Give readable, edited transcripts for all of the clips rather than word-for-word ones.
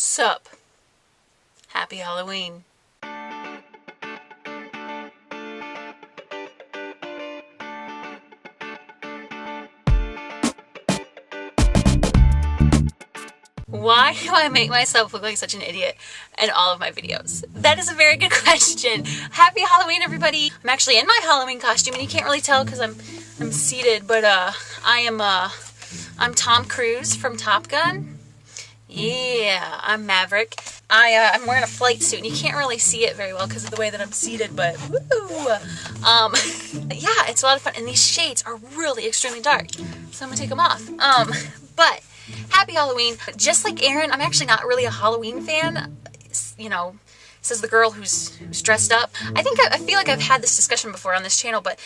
Sup? Happy Halloween. Why do I make myself look like such an idiot in all of my videos? That is a very good question. Happy Halloween, everybody. I'm actually in my Halloween costume, and you can't really tell because I'm seated, but I'm Tom Cruise from Top Gun. Yeah, I'm Maverick. I'm wearing a flight suit, and you can't really see it very well because of the way that I'm seated, but woo! Yeah, it's a lot of fun, and these shades are really extremely dark, so I'm gonna take them off. But happy Halloween. Just like Aaron, I'm actually not really a Halloween fan. You know, says the girl who's dressed up. I feel like I've had this discussion before on this channel, but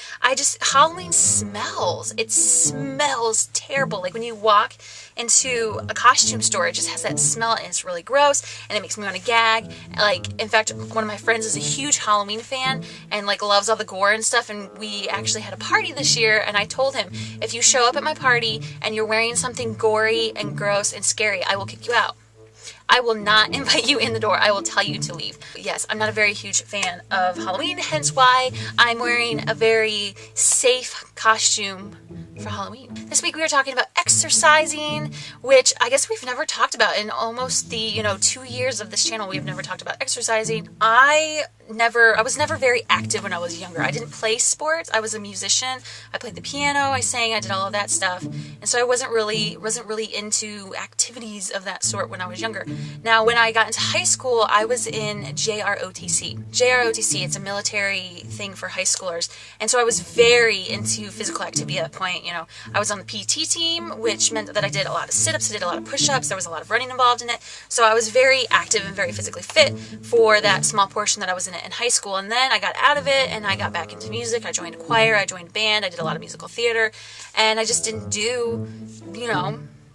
Halloween smells. It smells terrible. Like when you walk into a costume store, it just has that smell, and it's really gross, and it makes me want to gag. Like, in fact, one of my friends is a huge Halloween fan and like loves all the gore and stuff, and we actually had a party this year, and I told him, if you show up at my party and you're wearing something gory and gross and scary, I will kick you out. I will not invite you in the door. I will tell you to leave. Yes, I'm not a very huge fan of Halloween, hence why I'm wearing a very safe costume for Halloween. This week we are talking about exercising, which I guess we've never talked about in almost the, 2 years of this channel. We've never talked about exercising. I was never very active when I was younger. I didn't play sports. I was a musician. I played the piano, I sang, I did all of that stuff. And so I wasn't really into activities of that sort when I was younger. Now, when I got into high school, I was in JROTC. JROTC, it's a military thing for high schoolers. And so I was very into physical activity at that point. I was on the PT team, which meant that I did a lot of sit-ups, I did a lot of push-ups, there was a lot of running involved in it. So I was very active and very physically fit for that small portion that I was in high school. And then I got out of it and I got back into music. I joined a choir, I joined a band, I did a lot of musical theater, and I just didn't do,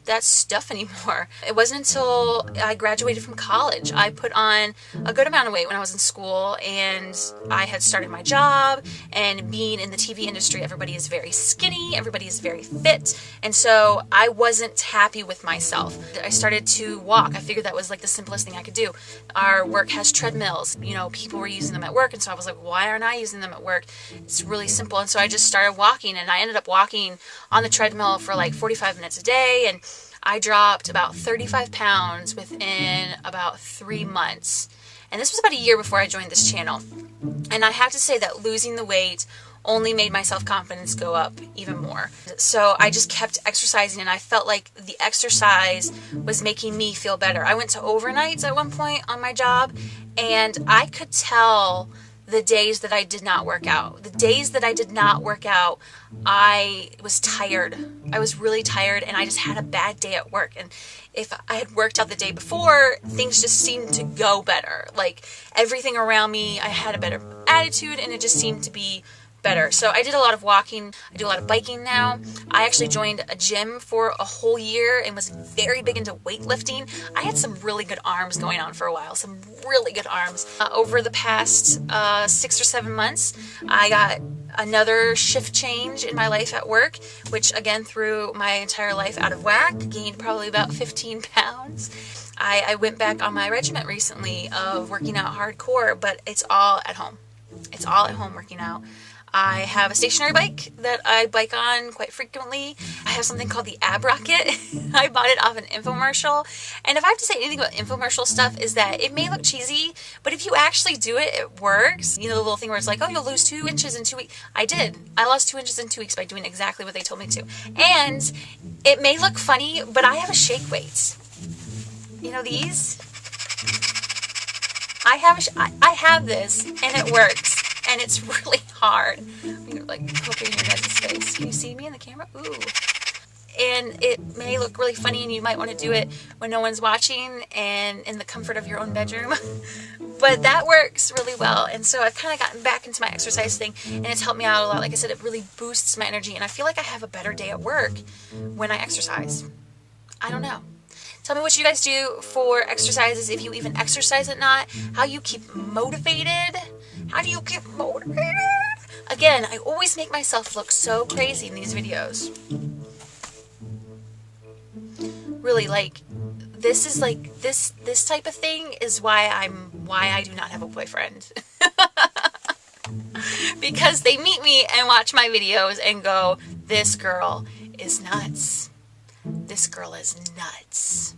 that stuff anymore. It wasn't until I graduated from college. I put on a good amount of weight when I was in school, and I had started my job, and being in the TV industry, everybody is very skinny, everybody is very fit, and so I wasn't happy with myself. I started to walk. I figured that was like the simplest thing I could do. Our work has treadmills. People were using them at work, and so I was like, why aren't I using them at work? It's really simple. And so I just started walking, and I ended up walking on the treadmill for like 45 minutes a day, and I dropped about 35 pounds within about 3 months. And this was about a year before I joined this channel. And I have to say that losing the weight only made my self-confidence go up even more. So I just kept exercising, and I felt like the exercise was making me feel better. I went to overnights at one point on my job, and I could tell the days that I did not work out. The days that I did not work out, I was tired. I was really tired, and I just had a bad day at work. And if I had worked out the day before, things just seemed to go better. Like everything around me, I had a better attitude, and it just seemed to be better. So I did a lot of walking. I do a lot of biking now. I actually joined a gym for a whole year and was very big into weightlifting. I had some really good arms going on for a while, some really good arms. Over the past 6 or 7 months, I got another shift change in my life at work, which again threw my entire life out of whack, gained probably about 15 pounds. I went back on my regiment recently of working out hardcore, but it's all at home. It's all at home working out. I have a stationary bike that I bike on quite frequently. I have something called the Ab Rocket. I bought it off an infomercial. And if I have to say anything about infomercial stuff, is that it may look cheesy, but if you actually do it, it works. The little thing where it's like, oh, you'll lose 2 inches in 2 weeks. I did. I lost 2 inches in 2 weeks by doing exactly what they told me to. And it may look funny, but I have a shake weight. These? I have this, and it works. And it's really hard. I'm like poking in your guys' face. Can you see me in the camera? Ooh. And it may look really funny, and you might want to do it when no one's watching and in the comfort of your own bedroom. But that works really well. And so I've kind of gotten back into my exercise thing, and it's helped me out a lot. Like I said, it really boosts my energy, and I feel like I have a better day at work when I exercise. I don't know. Tell me what you guys do for exercises, if you even exercise or not, how you keep motivated. How do you get motivated? Again, I always make myself look so crazy in these videos. Really, like, this is like, this type of thing is why I do not have a boyfriend. Because they meet me and watch my videos and go, this girl is nuts. This girl is nuts.